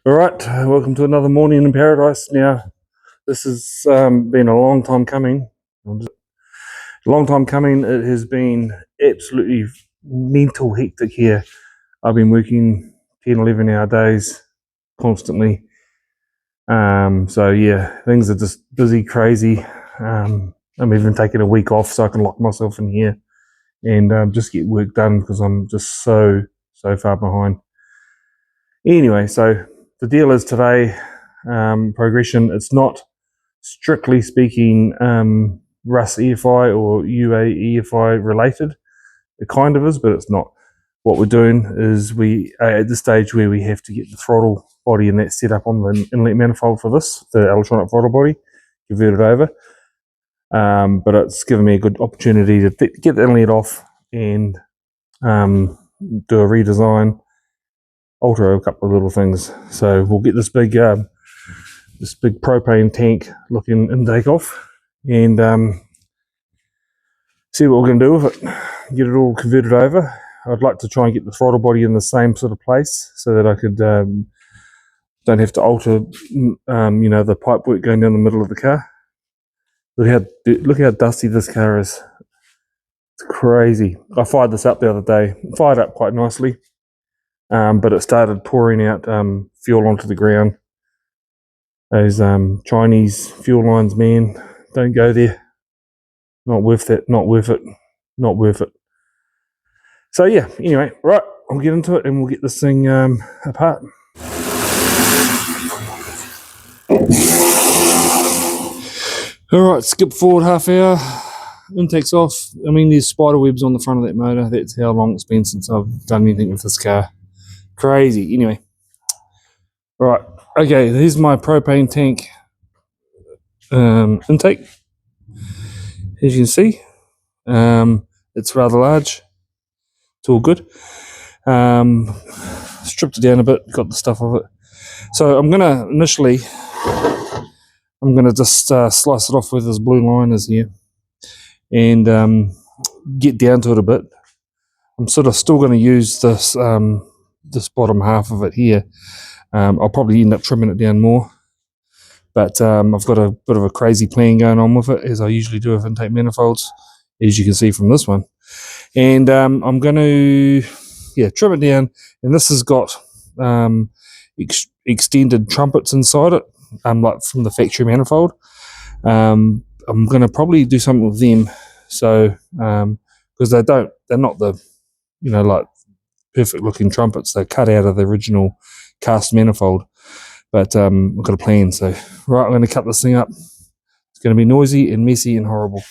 All right, welcome to another morning in paradise. Now, this has been a long time coming. It has been absolutely mental hectic here. I've been working 10, 11-hour days constantly. So yeah, things are just busy, crazy. I'm even taking a week off so I can lock myself in here and just get work done because I'm just so far behind. Anyway, so the deal is today, progression. It's not strictly speaking Rust EFI or UA EFI related. It kind of is, but it's not. What we're doing is we are at the stage where we have to get the throttle body and that set up on the inlet manifold for this, the electronic throttle body, convert it over. But it's given me a good opportunity to get the inlet off and do a redesign, alter a couple of little things. So we'll get this big propane tank looking intake off and see what we're going to do with it. Get it all converted over. I'd like to try and get the throttle body in the same sort of place so that I could don't have to alter the pipe work going down the middle of the car. Look how dusty this car is. It's crazy. I fired this up the other day. It fired up quite nicely, but it started pouring out fuel onto the ground. Those Chinese fuel lines, man, don't go there. Not worth it, not worth it, not worth it. So yeah, anyway, right, I'll get into it and we'll get this thing apart. Alright, skip forward half hour, intake's off. I mean, there's spider webs on the front of that motor. That's how long it's been since I've done anything with this car. Crazy, anyway. Right, okay, here's my propane tank intake. As you can see, it's rather large. It's all good. Stripped it down a bit, got the stuff off it. So I'm gonna just slice it off where this blue line is here and get down to it a bit. I'm sort of still going to use this this bottom half of it here. I'll probably end up trimming it down more, but I've got a bit of a crazy plan going on with it, as I usually do with intake manifolds, as you can see from this one. And I'm going to trim it down, and this has got extended trumpets inside it, like from the factory manifold. I'm going to probably do something with them, so because they're not the like perfect looking trumpets. They're cut out of the original cast manifold, but I've got a plan. So right, I'm going to cut this thing up. It's going to be noisy and messy and horrible.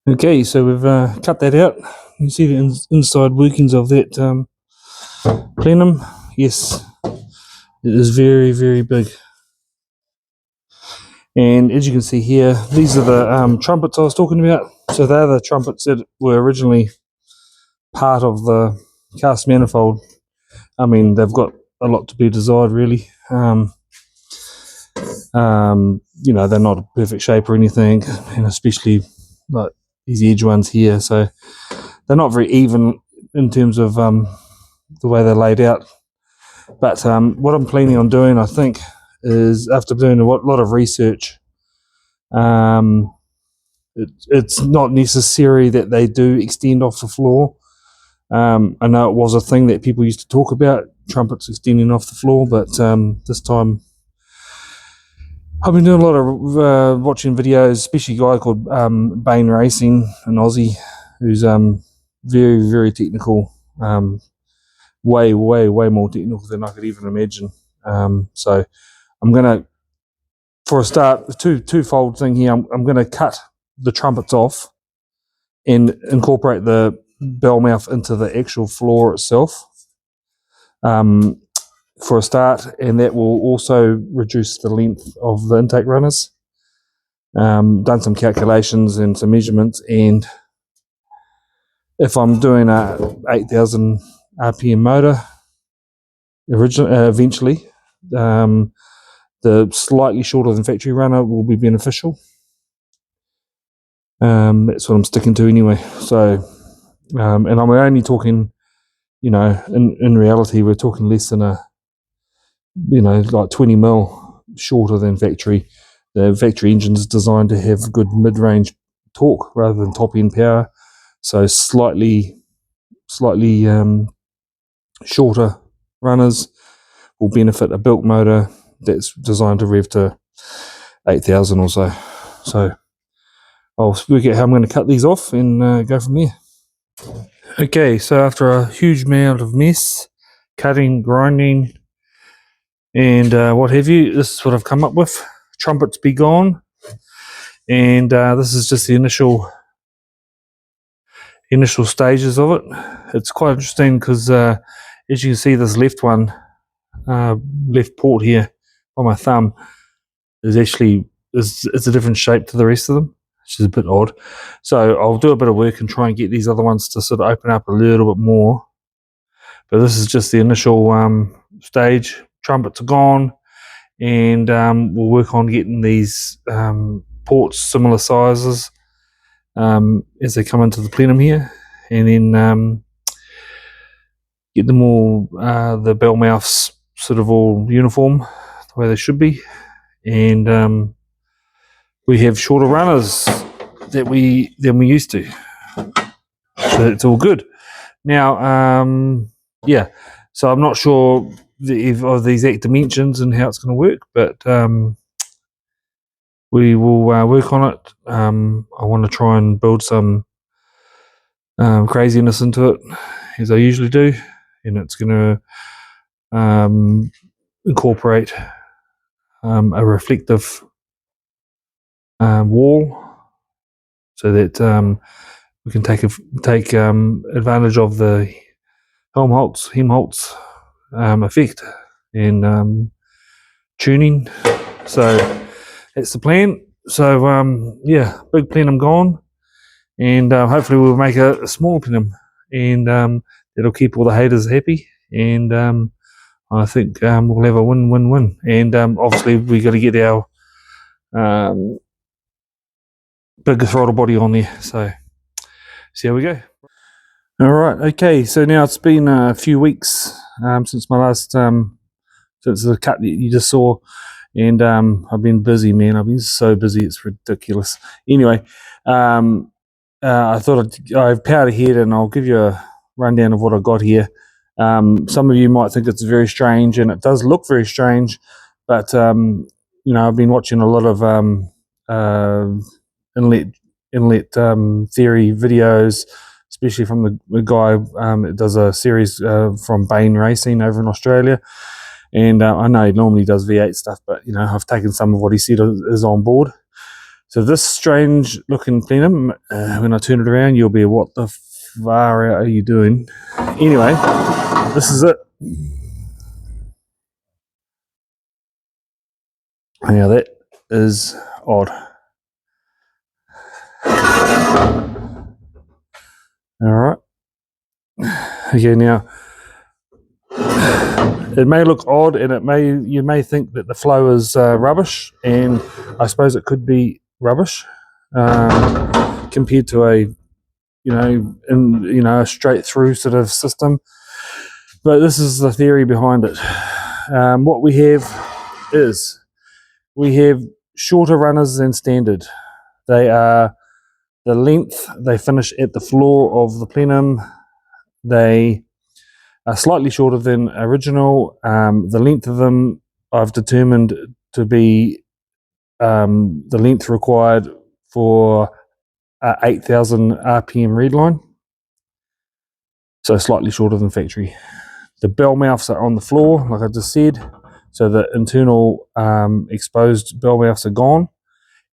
Okay, so we've cut that out. You can see the inside workings of that plenum. Yes, it is very, very big. And as you can see here, these are the trumpets I was talking about. So they're the trumpets that were originally part of the cast manifold. I mean, they've got a lot to be desired, really. They're not a perfect shape or anything, and especially like these edge ones here. So they're not very even in terms of the way they're laid out. But what I'm planning on doing, I think, is after doing a lot of research, it's not necessary that they do extend off the floor. I know it was a thing that people used to talk about, trumpets extending off the floor, but this time I've been doing a lot of watching videos, especially a guy called Bain Racing, an Aussie, who's very, very technical, way more technical than I could even imagine. So I'm going to, for a start, the twofold thing here, I'm going to cut the trumpets off and incorporate the bell mouth into the actual floor itself. For a start, and that will also reduce the length of the intake runners. Done some calculations and some measurements, and if I'm doing a 8,000 RPM motor, eventually. The slightly shorter than factory runner will be beneficial. That's what I'm sticking to anyway. So, and I'm only talking, in reality, we're talking less than like 20 mil shorter than factory. The factory engine is designed to have good mid-range torque rather than top-end power. So slightly shorter runners will benefit a built motor that's designed to rev to 8,000 or so. So I'll work out how I'm going to cut these off and go from there. Okay, so after a huge amount of mess, cutting, grinding, and what have you, this is what I've come up with. Trumpets be gone, and this is just the initial stages of it. It's quite interesting because as you can see, this left port here on my thumb is actually it's a different shape to the rest of them, which is a bit odd. So I'll do a bit of work and try and get these other ones to sort of open up a little bit more. But this is just the initial stage. Trumpets are gone, and we'll work on getting these ports similar sizes as they come into the plenum here, and then get them all, the bell mouths sort of all uniform the way they should be, and we have shorter runners than we used to, so it's all good. Now, yeah, so I'm not sure of the exact dimensions and how it's going to work, but we will work on it. I want to try and build some craziness into it, as I usually do, and it's going to incorporate a reflective wall, so that we can take advantage of the Helmholtz effect and tuning. So that's the plan. So yeah, big plenum gone, and hopefully we'll make a small plenum, and it'll keep all the haters happy, and I think we'll have a win-win-win. And obviously we got to get our bigger throttle body on there. So see how we go. All right, okay, so now it's been a few weeks since my last since the cut that you just saw, and I've been busy, man. I've been so busy, it's ridiculous. Anyway, I thought I've powered ahead, and I'll give you a rundown of what I got here. Some of you might think it's very strange, and it does look very strange, but I've been watching a lot of inlet theory videos, especially from the guy that does a series from Bain Racing over in Australia. And I know he normally does V8 stuff, but I've taken some of what he said is on board. So this strange looking plenum, when I turn it around, you'll be, what the far out are you doing? Anyway, this is it. Now that is odd. All right. Okay, now it may look odd, and you may think that the flow is rubbish, and I suppose it could be rubbish compared to a straight through sort of system. But this is the theory behind it. What we have is we have shorter runners than standard. They are the length, they finish at the floor of the plenum. They are slightly shorter than original. The length of them I've determined to be the length required for 8,000 RPM readline, so slightly shorter than factory. The bell mouths are on the floor, like I just said, so the internal exposed bell mouths are gone,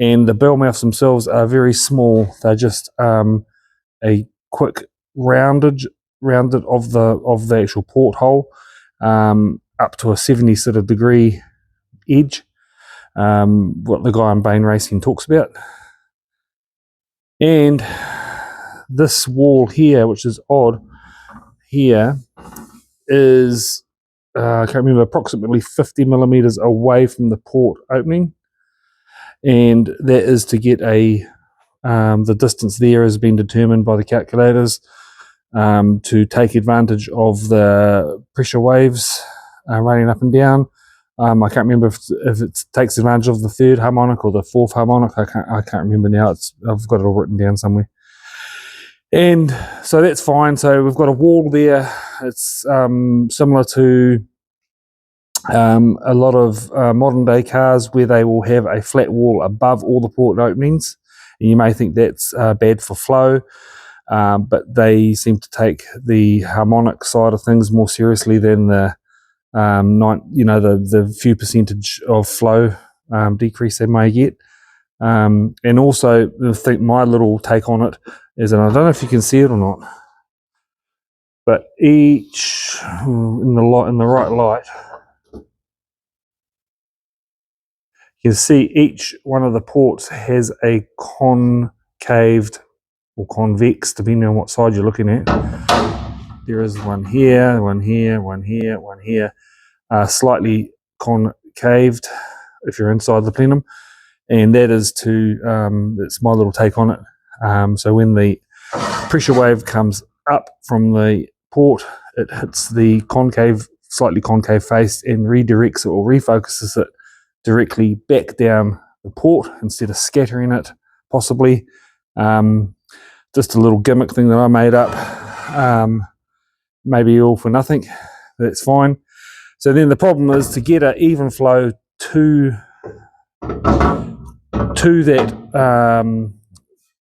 and the bell mouths themselves are very small. They're just a quick rounded of the actual porthole up to a 70 sort of degree edge, what the guy on Bain Racing talks about. And this wall here, which is odd here, is I can't remember, approximately 50 millimeters away from the port opening, and that is to get a the distance there has been determined by the calculators to take advantage of the pressure waves running up and down. I can't remember if it takes advantage of the third harmonic or the fourth harmonic. I can't remember now. I've got it all written down somewhere. And so that's fine. So we've got a wall there. It's similar to a lot of modern day cars where they will have a flat wall above all the port openings. And you may think that's bad for flow, but they seem to take the harmonic side of things more seriously than the the few percentage of flow decrease they may get. And also, I think my little take on it is, and I don't know if you can see it or not, but each in the right light, you can see each one of the ports has a concaved or convex, depending on what side you're looking at. There is one here, one here, one here, one here, slightly concaved if you're inside the plenum, and that is that's my little take on it. So when the pressure wave comes up from the port, it hits the slightly concave face and redirects it or refocuses it directly back down the port instead of scattering it, possibly. Just a little gimmick thing that I made up. Maybe all for nothing. That's fine. So then the problem is to get an even flow to that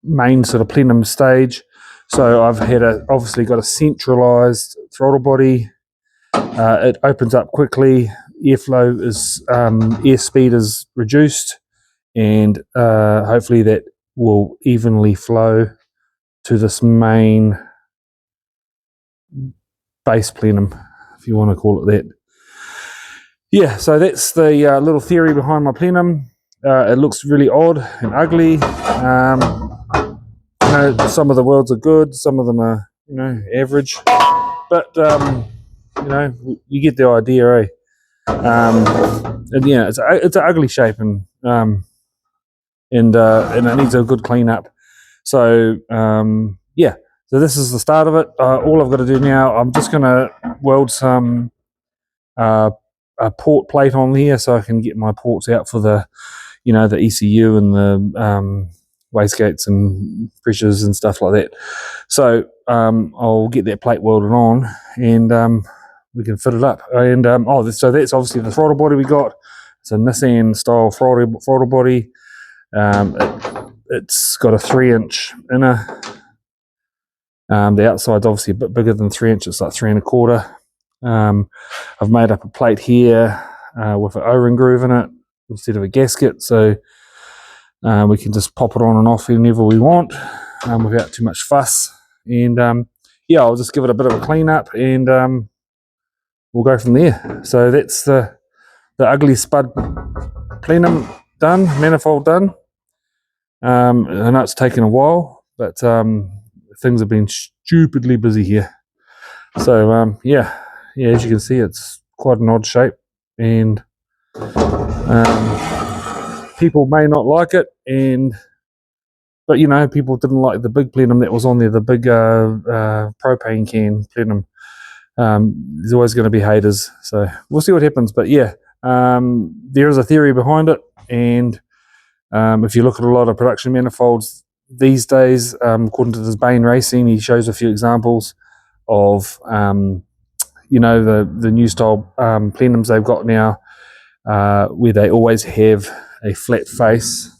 main sort of plenum stage. So I've obviously got a centralized throttle body. It opens up quickly. Airflow is airspeed is reduced, and hopefully that will evenly flow to this main base plenum, if you want to call it that. Yeah, so that's the little theory behind my plenum. It looks really odd and ugly. Some of the worlds are good, some of them are average, but you get the idea, eh? And yeah, it's an ugly shape, and it needs a good clean up. So yeah, so this is the start of it. All I've got to do now, I'm just going to weld some a port plate on here so I can get my ports out for the the ECU and the wastegates and pressures and stuff like that. So I'll get that plate welded on, and we can fit it up. And so that's obviously the throttle body we got. It's a Nissan style throttle body. It's got a 3-inch inner. The outside's obviously a bit bigger than 3 inches. It's like 3 1/4. I've made up a plate here with an O-ring groove in it instead of a gasket, so we can just pop it on and off whenever we want without too much fuss. And yeah, I'll just give it a bit of a clean up, and we'll go from there. So that's the ugly spud plenum done, manifold done. I know it's taken a while, but things have been stupidly busy here. So yeah, as you can see, it's quite an odd shape, and people may not like it, but people didn't like the big plenum that was on there, the big propane can plenum. There's always going to be haters, so we'll see what happens. But yeah, there is a theory behind it, and if you look at a lot of production manifolds these days, according to this Bain Racing, he shows a few examples of the new style plenums they've got now, where they always have a flat face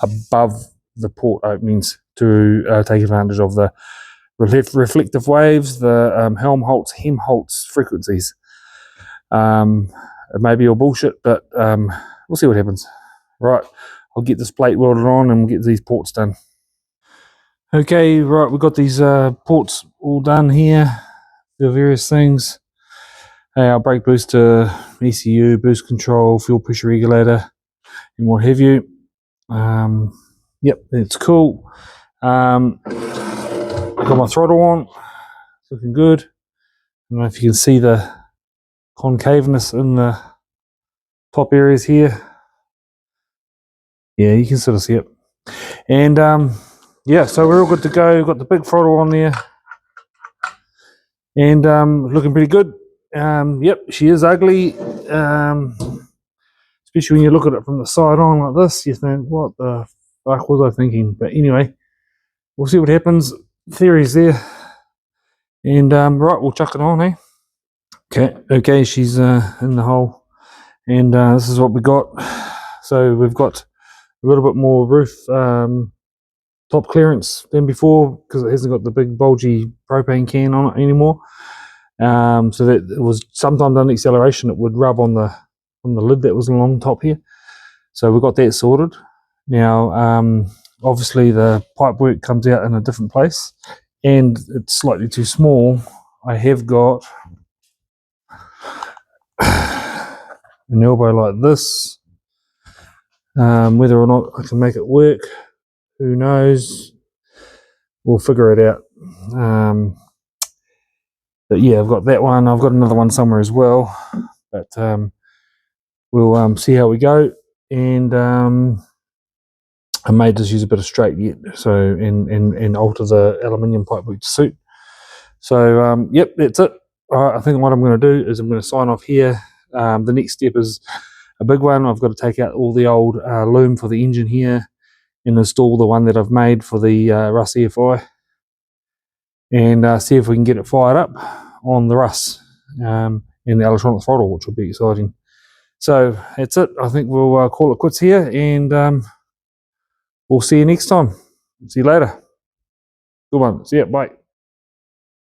above the port openings to take advantage of the reflective waves, the Helmholtz frequencies. It may be all bullshit, but we'll see what happens. Right, I'll get this plate welded on and we'll get these ports done. Okay, right, we've got these ports all done here, the various things. Our brake booster, ECU, boost control, fuel pressure regulator, and what have you. Yep, it's cool. I've got my throttle on, it's looking good. I don't know if you can see the concaveness in the top areas here. Yeah, you can sort of see it. And yeah, so we're all good to go. We've got the big throttle on there, and looking pretty good. Yep, she is ugly, especially when you look at it from the side on like this. You think, what the fuck was I thinking? But anyway, we'll see what happens. Theory's there, and right, we'll chuck it on, eh? Okay, she's in the hole, and this is what we got. So we've got a little bit more roof top clearance than before because it hasn't got the big bulgy propane can on it anymore. So that it was sometimes on acceleration it would rub on the lid that was along top here. So we got that sorted. Now obviously the pipe work comes out in a different place and it's slightly too small. I have got an elbow like this. Whether or not I can make it work, who knows? We'll figure it out. But yeah, I've got that one. I've got another one somewhere as well. But we'll see how we go. And I may just use a bit of straight yet, so and alter the aluminium pipework to suit. So yep, that's it. I think what I'm going to do is I'm going to sign off here. The next step is a big one. I've got to take out all the old loom for the engine here and install the one that I've made for the Russ EFI, and see if we can get it fired up on the Russ and the electronic throttle, which will be exciting. So that's it. I think we'll call it quits here, and we'll see you next time. See you later. Good one. See ya. Bye.